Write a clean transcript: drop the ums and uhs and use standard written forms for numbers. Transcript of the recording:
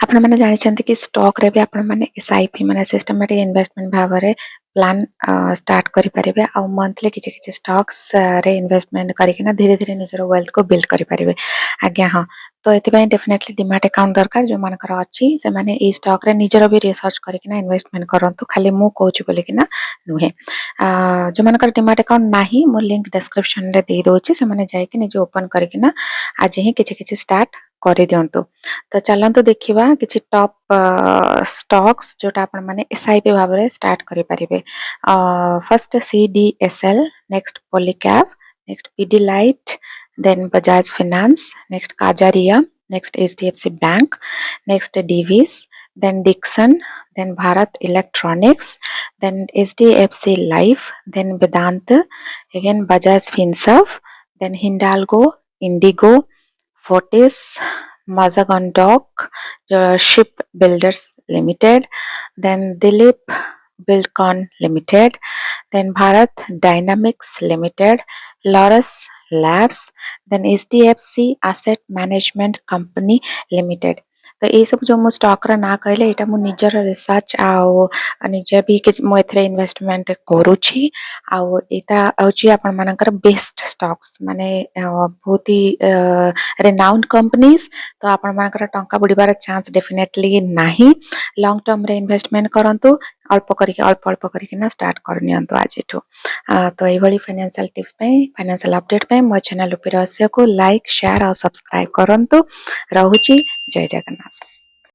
आपण मैंने जानी कि स्टॉक रे भी आपण मैंने एसआईपी माने सिस्टमैटिक इन्वेस्टमेंट भाव रे प्लान स्टार्ट करि परिबे आ मंथली किछि किछि स्टॉक्स रे इन्वेस्टमेंट करिकिना धीरे धीरे निजर वेल्थ को बिल्ड करि परिबे। आज्ञा हाँ, तो एतिपई डेफिनेटली डिमैट अकाउंट दरकार जो मानकर अछि से माने ई स्टॉक रे निजर भी रिसर्च करिकिना इन्वेस्टमेंट करंतु खाली मु कहूची बोली किना नुहे। जो मानकर डिमैट अकाउंट नाही मो लिंक डिस्क्रिप्शन रे दे दोची से माने जाय कि निजे ओपन करिकिना आज ही किछि किछि स्टार्ट करि दियंतु। तो चलंतु देखिबा किछि टॉप स्टॉक्स जोटा आपण माने एसआईपी भाव रे स्टार्ट करि परिबे। First CDSL, next Polycab, next Pidilite, then Bajaj finance, next Kajaria, next HDFC bank, next Divi's, then Dixon, then Bharat electronics, then HDFC Life, then Vedanta, again Bajaj Finserv, then Hindalgo, Indigo, Fortis, Mazagon Dock, Ship Builders Limited, then Dilip Buildcon Limited, then Bharat Dynamics Limited, Laurus Labs, then HDFC Asset Management Company Limited। तो ये सब जो मु stock रा ना कहले एटा मु निजर रिसर्च आउ निजे भी कि मु एथरे इन्वेस्टमेंट करूछि आउ एटा होछि आपण मानकर बेस्ट स्टॉक्स माने बहुत ही रेनाउंड कंपनीज। तो आपण मानकर टंका बुडीबार चांस डेफिनेटली नाही। लॉन्ग टर्म रे इन्वेस्टमेंट करंतु अल्प अल्प करिके ना स्टार्ट करनियंतु आज एठो। तो एई भली फाइनेंशियल टिप्स पे फाइनेंशियल अपडेट पे मो चैनल उपे रहस्य को लाइक शेयर और सब्सक्राइब करंतु। रहुछि जय जगन्नाथ।